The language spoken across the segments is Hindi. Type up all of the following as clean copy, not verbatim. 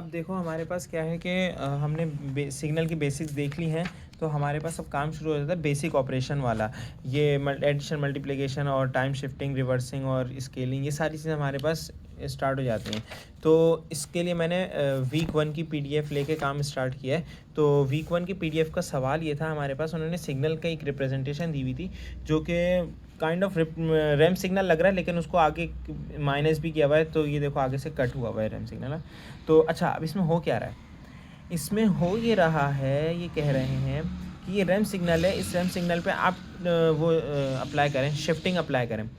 अब देखो हमारे पास क्या है कि हमने सिग्नल की बेसिक्स देख ली हैं। तो हमारे पास अब काम शुरू हो जाता है बेसिक ऑपरेशन वाला। ये एडिशन, मल्टीप्लिकेशन और टाइम शिफ्टिंग, रिवर्सिंग और स्केलिंग, ये सारी चीज़ें हमारे पास स्टार्ट हो जाती हैं। तो इसके लिए मैंने वीक 1 की पीडीएफ लेके काम स्टार्ट किया है। तो वीक 1 की पीडीएफ का सवाल ये था, हमारे पास उन्होंने सिग्नल का एक रिप्रेजेंटेशन दी हुई थी जो कि काइंड ऑफ रैम सिग्नल लग रहा है, लेकिन उसको आगे माइनस भी किया हुआ है। तो ये देखो आगे से कट हुआ हुआ है रैम सिग्नल। तो अच्छा, अब इसमें हो क्या रहा है? इसमें हो ये रहा है, ये कह रहे हैं कि ये रैम सिग्नल है, इस रैम सिग्नल पे आप वो अप्लाई करें, शिफ्टिंग अप्लाई करें।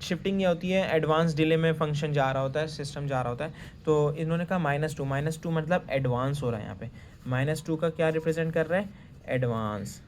शिफ्टिंग ये होती है, एडवांस डिले में फंक्शन जा रहा होता है, सिस्टम जा रहा होता है। तो इन्होंने कहा -2 मतलब एडवांस हो रहा है। यहाँ पे -2 का क्या रिप्रेजेंट कर रहा है? एडवांस।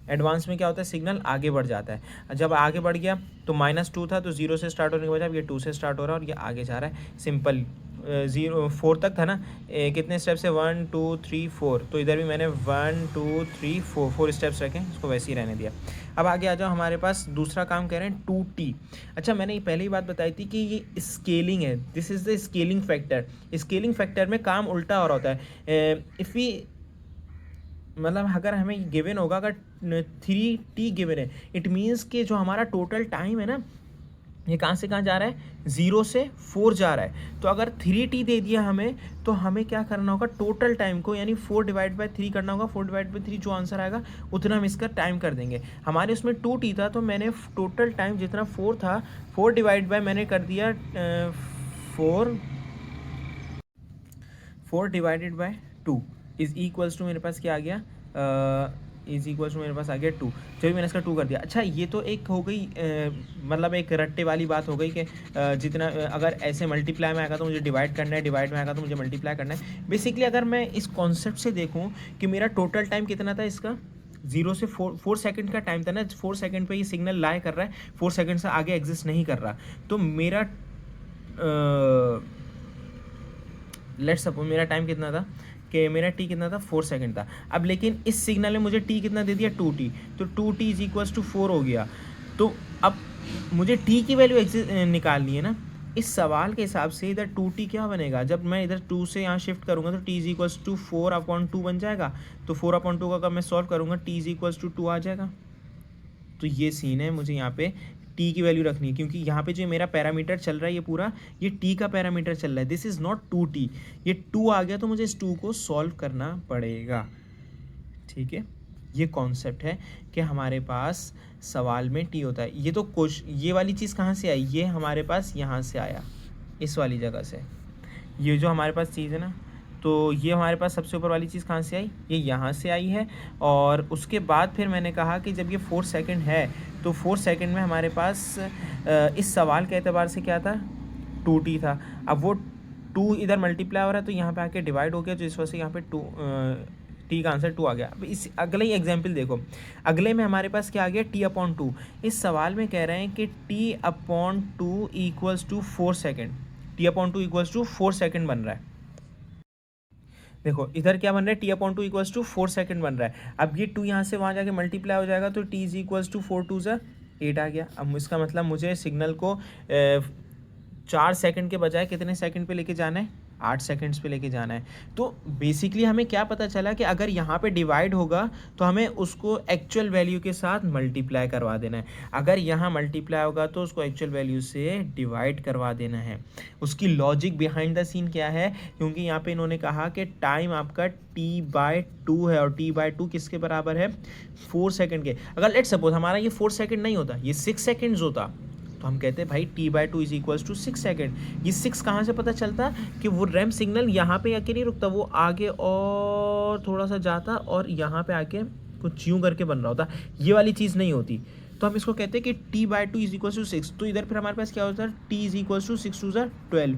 एडवांस में क्या होता है? सिग्नल आगे बढ़ जाता है। जब आगे बढ़ गया तो -2 था, तो 0 से स्टार्ट होने के बजाय अब ये 2 से स्टार्ट हो रहा है और ये आगे जा रहा है। सिंपल 4 तक था ना। कितने स्टेप्स है? 1 2 3 4। तो इधर भी मैंने 1 2 3 4 स्टेप्स रखे, इसको वैसे ही रहने दिया। अब आगे आ जाओ, हमारे पास दूसरा काम कह रहे हैं 2t। अच्छा, मैंने ये पहले ही बात बताई थी कि ये स्केलिंग है, this is the scaling factor. Scaling factor में काम उल्टा हो रहा होता है। इफ़ वी मतलब अगर हमें गिवन होगा, अगर 3t गिवन है, इट मीन्स कि जो हमारा टोटल टाइम है ना, ये कहाँ से कहाँ जा रहा है? 0 से 4 जा रहा है। तो अगर 3t दे दिया हमें, तो हमें क्या करना होगा? टोटल टाइम को यानी 4/3 करना होगा। 4/3 जो आंसर आएगा उतना हम इसका टाइम कर देंगे। हमारे उसमें 2t था, तो मैंने टोटल टाइम जितना 4 था, 4/ मैंने कर दिया 4/2 इज़ इक्वल्स टू, मेरे पास क्या आ गया? इज़ इक्वल्स टू मेरे पास आ गया 2। चलिए मैंने इसका 2 कर दिया। अच्छा, ये तो एक हो गई मतलब एक रट्टे वाली बात हो गई कि जितना अगर ऐसे मल्टीप्लाई में आएगा तो मुझे डिवाइड करना है, डिवाइड में आएगा तो मुझे मल्टीप्लाई करना है। बेसिकली अगर मैं इस कॉन्सेप्ट से देखूँ कि मेरा टोटल टाइम कितना था इसका, 0 से 4 सेकंड का टाइम था ना। 4 सेकंड पे ये सिग्नल लाई कर रहा है, 4 सेकंड से आगे एग्जिस्ट नहीं कर रहा। तो मेरा लेट्स सपोज मेरा टाइम कितना था कि मेरा टी कितना था? 4 सेकंड था। अब लेकिन इस सिग्नल ने मुझे टी कितना दे दिया? 2t। तो 2t इज इक्वल्स टू 4 हो गया। तो अब मुझे टी की वैल्यू निकालनी है ना। इस सवाल के हिसाब से इधर 2t क्या बनेगा? जब मैं इधर 2 से यहाँ शिफ्ट करूँगा तो t इज इक्वल्स टू 4/2 बन जाएगा। तो 4/2 का कब मैं सॉल्व करूँगा, t इज इक्वल्स टू 2 आ जाएगा। तो ये सीन है, मुझे यहाँ पे टी की वैल्यू रखनी है, क्योंकि यहाँ पे जो मेरा पैरामीटर चल रहा है ये पूरा ये टी का पैरामीटर चल रहा है। This is not 2t। ये 2 आ गया तो मुझे इस 2 को सॉल्व करना पड़ेगा। ठीक है, ये कॉन्सेप्ट है कि हमारे पास सवाल में टी होता है। ये तो ये वाली चीज़ कहाँ से आई? ये हमारे पास यहाँ से आया, इस वाली जगह से। ये जो हमारे पास चीज़ है ना, तो ये हमारे पास सबसे ऊपर वाली चीज़ कहाँ से आई? ये यहाँ से आई है। और उसके बाद फिर मैंने कहा कि जब ये 4 सेकंड है, तो 4 सेकंड में हमारे पास इस सवाल के एतबार से क्या था? 2t था। अब वो 2 इधर मल्टीप्लाई हो रहा है तो यहाँ पे आके डिवाइड हो गया, तो इस वजह से यहाँ पे 2 टी का आंसर 2 आ गया। अब इस अगले ही एग्जाम्पल देखो, अगले में हमारे पास क्या आ गया? t/2। इस सवाल में कह रहे हैं कि t/2 equals to 4 second. t/2 equals to 4 second बन रहा है। देखो इधर क्या बन रहा है? t/2 इक्वल्स टू 4 सेकेंड बन रहा है। अब ये 2 यहाँ से वहाँ जाके मल्टीप्लाई हो जाएगा, तो t इज इक्वल्स टू 4 2 ज़ा 8 आ गया। अब इसका मतलब मुझे सिग्नल को 4 सेकंड के बजाय कितने सेकंड पे लेके जाना है? 8 सेकंड्स पे लेके जाना है। तो बेसिकली हमें क्या पता चला कि अगर यहाँ पे डिवाइड होगा तो हमें उसको एक्चुअल वैल्यू के साथ मल्टीप्लाई करवा देना है। अगर यहाँ मल्टीप्लाई होगा तो उसको एक्चुअल वैल्यू से डिवाइड करवा देना है। उसकी लॉजिक बिहाइंड द सीन क्या है? क्योंकि यहाँ पे इन्होंने कहा कि टाइम आपका t/2 है, और t/2 किसके बराबर है? 4 सेकंड के। अगर लेट्स सपोज हमारा ये 4 सेकंड नहीं होता, ये 6 सेकंड्स होता, तो हम कहते हैं भाई t/2 is equals to 6 second. ये 6 कहाँ से पता चलता कि वो रैम सिग्नल यहाँ पे आके नहीं रुकता, वो आगे और थोड़ा सा जाता और यहाँ पे आके कुछ यूँ करके बन रहा होता, ये वाली चीज़ नहीं होती। तो हम इसको कहते हैं कि t/2 इज इक्वल्स टू 6। तो इधर फिर हमारे पास क्या होता है? t इज इक्वल्स टू 6 2 ज़ा 12।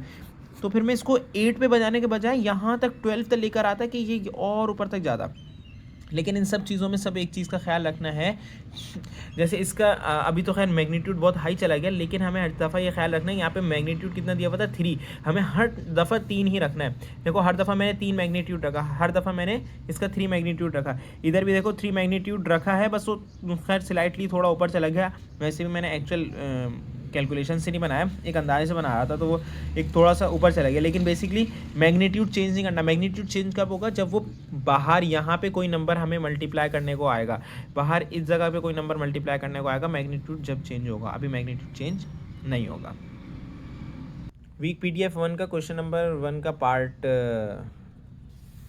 तो फिर मैं इसको 8 पे बजाने के बजाय यहाँ तक 12 तक लेकर आता कि ये और ऊपर तक ज़्यादा। लेकिन इन सब चीज़ों में सब एक चीज़ का ख्याल रखना है, जैसे इसका अभी तो खैर मैग्नीट्यूड बहुत हाई चला गया, लेकिन हमें हर दफ़ा ये ख्याल रखना है यहाँ पे मैग्नीट्यूड कितना दिया हुआ था? 3। हमें हर दफ़ा 3 ही रखना है। देखो हर दफ़ा मैंने 3 मैग्नीट्यूड रखा, हर दफ़ा मैंने इसका 3 मैग्नीट्यूड रखा। इधर भी देखो 3 मैग्नीट्यूड रखा है, बस वो खैर स्लाइटली थोड़ा ऊपर चला गया। वैसे भी मैंने एक्चुअल कैलकुलेशन से नहीं बनाया, एक अंदाजे से बना रहा था, तो वो एक थोड़ा सा ऊपर चला गया। लेकिन बेसिकली मैग्नीट्यूड चेंज नहीं करना। मैग्नीट्यूड चेंज कब होगा? जब वो बाहर यहाँ पे कोई नंबर हमें मल्टीप्लाई करने को आएगा, बाहर इस जगह पे कोई नंबर मल्टीप्लाई करने को आएगा, मैग्नीट्यूड जब चेंज होगा। अभी मैग्नीट्यूड चेंज नहीं होगा। वीक PDF 1 का क्वेश्चन नंबर 1 का पार्ट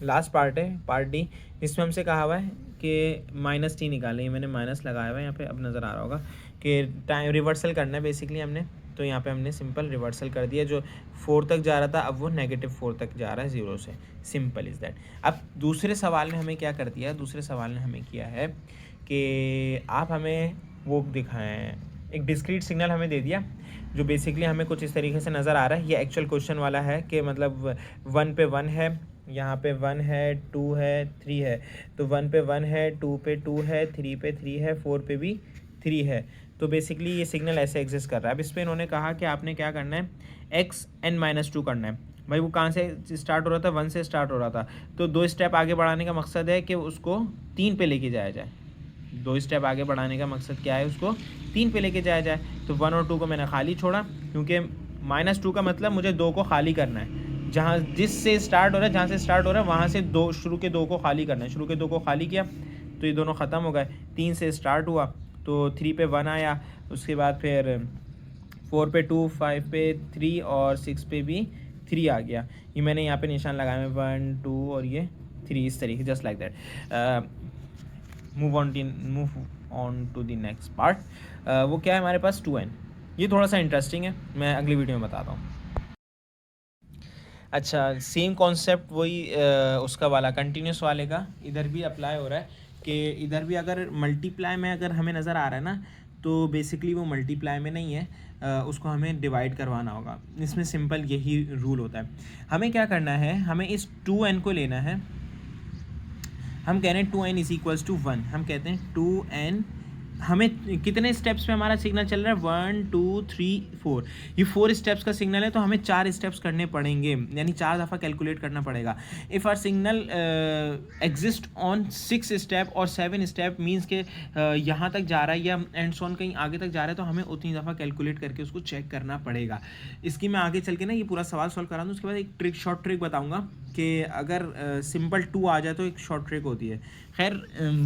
लास्ट पार्ट है, पार्ट डी। इसमें हमसे कहा हुआ है कि -t निकालें। ये मैंने माइनस लगाया हुआ है यहाँ पे, अब नज़र आ रहा होगा कि टाइम रिवर्सल करना है बेसिकली हमने। तो यहाँ पे हमने सिंपल रिवर्सल कर दिया। जो 4 तक जा रहा था अब वो -4 तक जा रहा है 0 से। Simple is that. अब दूसरे सवाल ने हमें क्या कर दिया? दूसरे सवाल ने हमें किया है कि आप हमें वो दिखाएं, एक डिस्क्रीट सिग्नल हमें दे दिया जो बेसिकली हमें कुछ इस तरीके से नज़र आ रहा है। ये एक्चुअल क्वेश्चन वाला है कि मतलब 1 पे 1 है, यहाँ पे 1 है, 2 है, 3 है। तो 1 पे 1 है, 2 पे 2 है, 3 पे 3 है, 4 पे भी 3 है। तो बेसिकली ये सिग्नल ऐसे एग्जिस्ट कर रहा है। अब इस पर इन्होंने कहा कि आपने क्या करना है, xn-2 करना है। भाई वो कहाँ से स्टार्ट हो रहा था? 1 से स्टार्ट हो रहा था। तो 2 स्टेप आगे बढ़ाने का मकसद है कि उसको 3 पे लेके जाया जाए। 2 स्टेप आगे बढ़ाने का मकसद क्या है? उसको 3 पे लेके जाया जाए। तो 1 और 2 को मैंने खाली छोड़ा, क्योंकि -2 का मतलब मुझे 2 को खाली करना है। जहाँ जिससे स्टार्ट हो रहा है, जहाँ से स्टार्ट हो रहा है वहाँ से शुरू के 2 को खाली करना है। शुरू के 2 को खाली किया तो ये दोनों ख़त्म हो गए। 3 से स्टार्ट हुआ तो 3 पे 1 आया, उसके बाद फिर 4 पे 2, 5 पे 3 और 6 पे भी 3 आ गया। ये मैंने यहाँ पे निशान लगाया है, 1 2 और ये 3, इस तरीके, just like that. Move on to the next part. वो क्या है हमारे पास? 2n। ये थोड़ा सा इंटरेस्टिंग है, मैं अगली वीडियो में बताता हूँ। अच्छा, सेम कॉन्सेप्ट वही उसका वाला कंटिन्यूस वाले का इधर भी अप्लाई हो रहा है कि इधर भी अगर मल्टीप्लाई में अगर हमें नज़र आ रहा है ना, तो बेसिकली वो मल्टीप्लाई में नहीं है, उसको हमें डिवाइड करवाना होगा। इसमें सिंपल यही रूल होता है। हमें क्या करना है, हमें इस 2n को लेना है। हम कह रहे हैं 2n = 1। हम कहते हैं 2n, हमें कितने स्टेप्स पे हमारा सिग्नल चल रहा है? 1 2 3 4। ये 4 स्टेप्स का सिग्नल है, तो हमें 4 स्टेप्स करने पड़ेंगे, यानी 4 दफ़ा कैलकुलेट करना पड़ेगा। If our signal exist on 6 step और 7 स्टेप, मीन्स के यहाँ तक जा रहा है या एंड सॉन कहीं आगे तक जा रहा है, तो हमें उतनी दफ़ा कैलकुलेट करके उसको चेक करना पड़ेगा। इसकी मैं आगे चल के ना ये पूरा सवाल सॉल्व करा दूँ, उसके बाद एक शॉर्ट ट्रिक बताऊँगा कि अगर सिंपल 2 आ जाए तो एक शॉर्ट ट्रिक होती है। खैर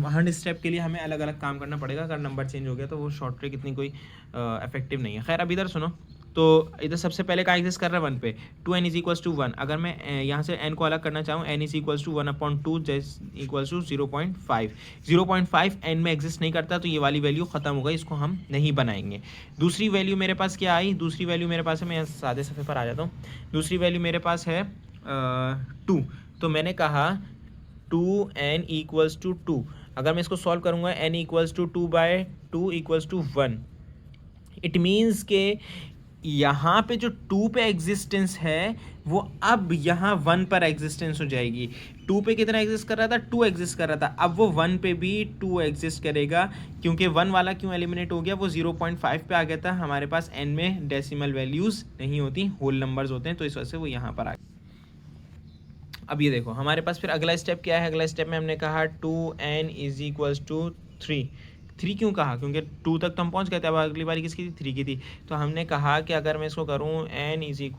हर स्टेप के लिए हमें अलग अलग काम करना पड़ेगा। अगर नंबर चेंज हो गया तो वो शॉर्ट ट्रिक इतनी कोई इफेक्टिव नहीं है। खैर अब इधर सुनो, तो इधर सबसे पहले कहाँ एग्जिस्ट कर रहा है? 1 पे। 2n = 1। अगर मैं यहाँ से n को अलग करना चाहूँ, n = 1/2 = 0.5। 0.5 n में एग्जिस्ट नहीं करता, तो ये वाली वैल्यू ख़त्म हो गई, इसको हम नहीं बनाएंगे। दूसरी वैल्यू मेरे पास क्या आई? दूसरी वैल्यू मेरे पास है, मैं सादे सफ़े पर आ जाता हूँ। दूसरी वैल्यू मेरे पास है 2। तो मैंने कहा 2n = 2। अगर मैं इसको सॉल्व करूँगा, n = 2/2 = 1। इट मीन्स के यहाँ पे जो 2 पे एग्जिस्टेंस है वो अब यहाँ 1 पर एग्जिस्टेंस हो जाएगी। 2 पे कितना एग्जिस्ट कर रहा था? 2 एग्जिस्ट कर रहा था। अब वो 1 पे भी 2 एग्जिस्ट करेगा, क्योंकि 1 वाला क्यों एलिमिनेट हो गया? वो 0.5 पे आ गया था। हमारे पास n में डेसिमल वैल्यूज़ नहीं होती, होल नंबर्स होते हैं, तो इस वजह से वो यहाँ पर आ गया। अब ये देखो हमारे पास फिर अगला स्टेप क्या है? अगला स्टेप में हमने कहा 2n = 3। 3 क्यों कहा? क्योंकि 2 तक तो हम पहुंच गए थे। अब अगली बारी किसकी थी? 3 की थी। तो हमने कहा कि अगर मैं इसको करूं n =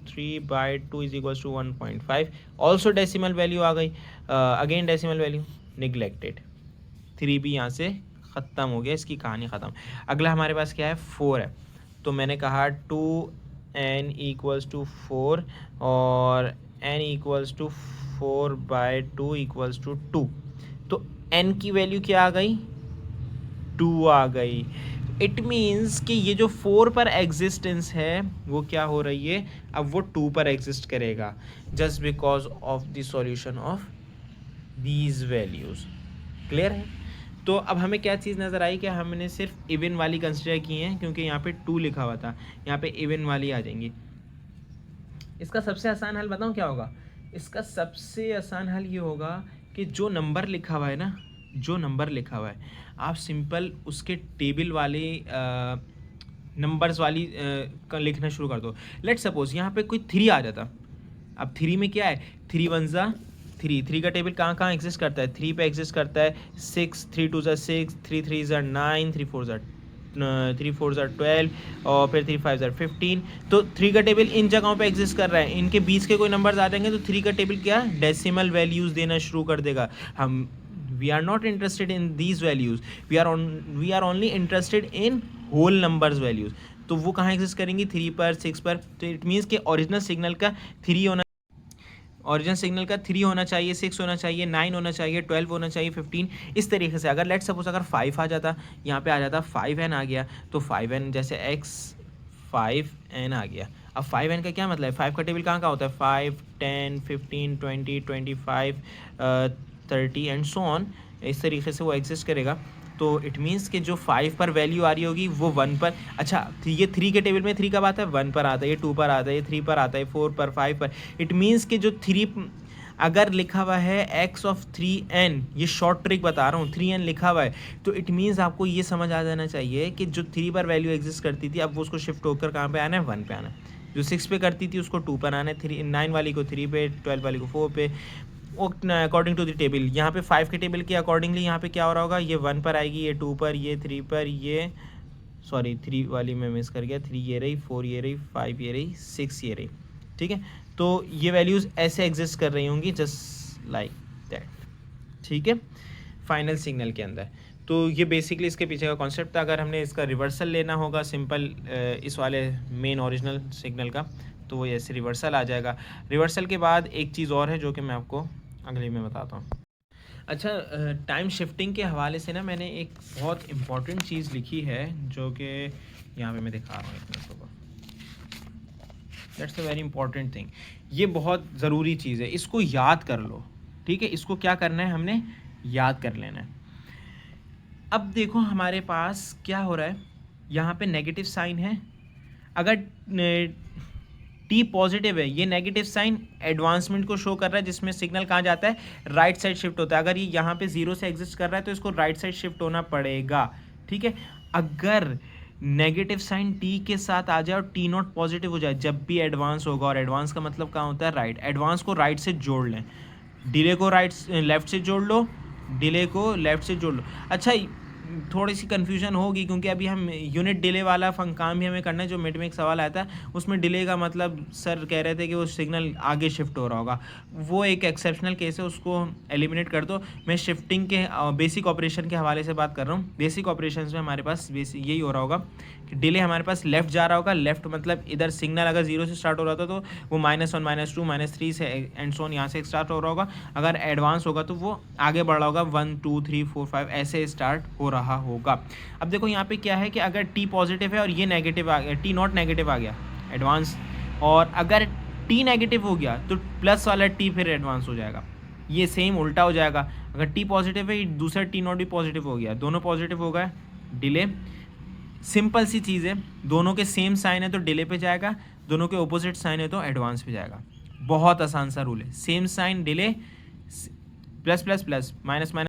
3/2 = 1.5। ऑल्सो डेसिमल वैल्यू आ गई। Again decimal value neglected. 3 भी यहाँ से ख़त्म हो गया, इसकी कहानी ख़त्म। अगला हमारे पास क्या है? 4 है। तो मैंने कहा 2n = 4 और n = 4/2 = 2। तो n की वैल्यू क्या आ गई? 2 आ गई। इट मीन्स कि ये जो 4 पर एग्जिस्टेंस है वो क्या हो रही है? अब वो 2 पर एग्जिस्ट करेगा, just because of the solution of these values. Clear है? तो अब हमें क्या चीज़ नज़र आई कि हमने सिर्फ इवन वाली कंसिडर की हैं, क्योंकि यहाँ पे 2 लिखा हुआ था, यहाँ पे इवन वाली आ जाएंगी। इसका सबसे आसान हल बताऊँ क्या होगा? इसका सबसे आसान हल ये होगा कि जो नंबर लिखा हुआ है ना, जो नंबर लिखा हुआ है, आप सिंपल उसके टेबल वाले नंबर्स वाली का लिखना शुरू कर दो। लेट सपोज यहाँ पे कोई 3 आ जाता। अब 3 में क्या है? 3 1 ज़ा 3। 3 का टेबल कहाँ कहाँ एग्जिस्ट करता है? 3 पे एग्जिस्ट करता है, 6 3 2 ज़ा 6, 3 3 ज़ा 9, 3 4 ज़ा 3 4 ज़ार 12 और फिर 3 5 ज़ार 15। तो 3 का टेबल इन जगहों पे एग्जिस्ट कर रहा है, इनके बीच के कोई नंबर्स आ जाएंगे तो 3 का टेबल क्या डेसिमल वैल्यूज़ देना शुरू कर देगा। हम we are not interested in these values, we are only interested in whole numbers values. तो वो कहाँ एग्जिस्ट करेंगी 3 पर 6 पर। तो इट मीन्स कि ओरिजिनल सिग्नल का 3 होना चाहिए, 6 होना चाहिए, 9 होना चाहिए, 12 होना चाहिए, 15। इस तरीके से अगर लेट सपोज अगर 5 आ जाता, यहाँ पे आ जाता 5n आ गया, तो 5n जैसे x 5n आ गया। अब 5n का क्या मतलब है, 5 का टेबल कहाँ का होता है 5 10 15 20 25 30 एंड सो ऑन, इस तरीके से वो एग्जिस्ट करेगा। तो इट मीन्स कि जो 5 पर वैल्यू आ रही होगी वो 1 पर, अच्छा ये 3 के टेबल में 3 कब आता है 1 पर आता है, ये 2 पर आता है, ये 3 पर आता है, 4 पर 5 पर। इट मीन्स कि जो 3 अगर लिखा हुआ है x ऑफ 3n, ये शॉर्ट ट्रिक बता रहा हूँ, 3n लिखा हुआ है, तो इट मीन्स आपको ये समझ आ जाना चाहिए कि जो 3 पर वैल्यू एग्जिस्ट करती थी अब वो उसको शिफ्ट होकर कहाँ पे आना है 1 पे आना है। जो 6 पे करती थी उसको 2 पर आना है, 9 वाली को 3 पे, 12 वाली को 4 पे, अकॉर्डिंग टू द टेबल। यहाँ पे 5 के टेबल के अकॉर्डिंगली यहाँ पे क्या हो रहा होगा, ये 1 पर आएगी, ये 2 पर, ये 3 पर, ये सॉरी 3 वाली मैं मिस कर गया, 3 ये रही, 4 ये रही, 5 ये रही, 6 ये रही, ठीक है। तो ये वैल्यूज़ ऐसे एग्जिस्ट कर रही होंगी जस्ट लाइक दैट, ठीक है, फाइनल सिग्नल के अंदर। तो ये बेसिकली इसके पीछे का कॉन्सेप्ट था। अगर हमने इसका रिवर्सल लेना होगा सिंपल इस वाले मेन ओरिजिनल सिग्नल का, तो वो ऐसे रिवर्सल आ जाएगा। रिवर्सल के बाद एक चीज़ और है जो कि मैं आपको अगले में बताता हूँ। अच्छा, टाइम शिफ्टिंग के हवाले से ना मैंने एक बहुत इम्पॉर्टेंट चीज़ लिखी है जो कि यहाँ पे मैं दिखा रहा हूँ, एक मिनट को। That's a very important thing, ये बहुत ज़रूरी चीज़ है, इसको याद कर लो, ठीक है। इसको क्या करना है, हमने याद कर लेना है। अब देखो हमारे पास क्या हो रहा है, यहाँ पे नेगेटिव साइन है, अगर टी पॉजिटिव है, ये नेगेटिव साइन एडवांसमेंट को शो कर रहा है, जिसमें सिग्नल कहाँ जाता है राइट साइड शिफ्ट होता है। अगर ये यहाँ पे 0 से एग्जिस्ट कर रहा है तो इसको राइट साइड शिफ्ट होना पड़ेगा, ठीक है। अगर नेगेटिव साइन टी के साथ आ जाए और टी नॉट पॉजिटिव हो जाए जब भी एडवांस होगा, और एडवांस का मतलब कहाँ होता है राइट, एडवांस को राइट से जोड़ लें, डिले को लेफ्ट से जोड़ लो, डिले को लेफ्ट से जोड़ लो। अच्छा, थोड़ी सी कन्फ्यूजन होगी क्योंकि अभी हम यूनिट डिले वाला काम भी हमें करना है, जो मिड में एक सवाल आया था उसमें डिले का मतलब सर कह रहे थे कि वो सिग्नल आगे शिफ्ट हो रहा होगा, वो एक एक्सेप्शनल केस है, उसको एलिमिनेट कर दो। मैं शिफ्टिंग के बेसिक ऑपरेशन के हवाले से बात कर रहा हूँ। बेसिक ऑपरेशंस में हमारे पास यही हो रहा होगा कि डिले हमारे पास लेफ्ट जा रहा होगा, लेफ्ट मतलब इधर सिग्नल अगर 0 से स्टार्ट हो रहा था तो वो -1 -2 -3 से एंड सो ऑन यहाँ से स्टार्ट हो रहा होगा, अगर एडवांस होगा तो वो आगे बढ़ रहा होगा 1 2 3 4 5 ऐसे स्टार्ट हो रहा होगा। अब देखो यहाँ पे क्या है कि अगर टी पॉजिटिव है और ये नेगेटिव आ गया, टी नॉट नेगेटिव आ गया एडवांस, और अगर टी नेगेटिव हो गया तो प्लस वाला टी फिर एडवांस हो जाएगा, ये सेम उल्टा हो जाएगा। अगर टी पॉजिटिव है दूसरा टी नॉट भी पॉजिटिव हो गया, दोनों पॉजिटिव हो गए, डिले। सिंपल सी चीज़ है, दोनों के सेम साइन है तो डिले पे जाएगा, दोनों के ऑपोजिट साइन है तो एडवांस पे जाएगा। बहुत आसान सा रूल है, same sign delay, plus plus plus, minus minus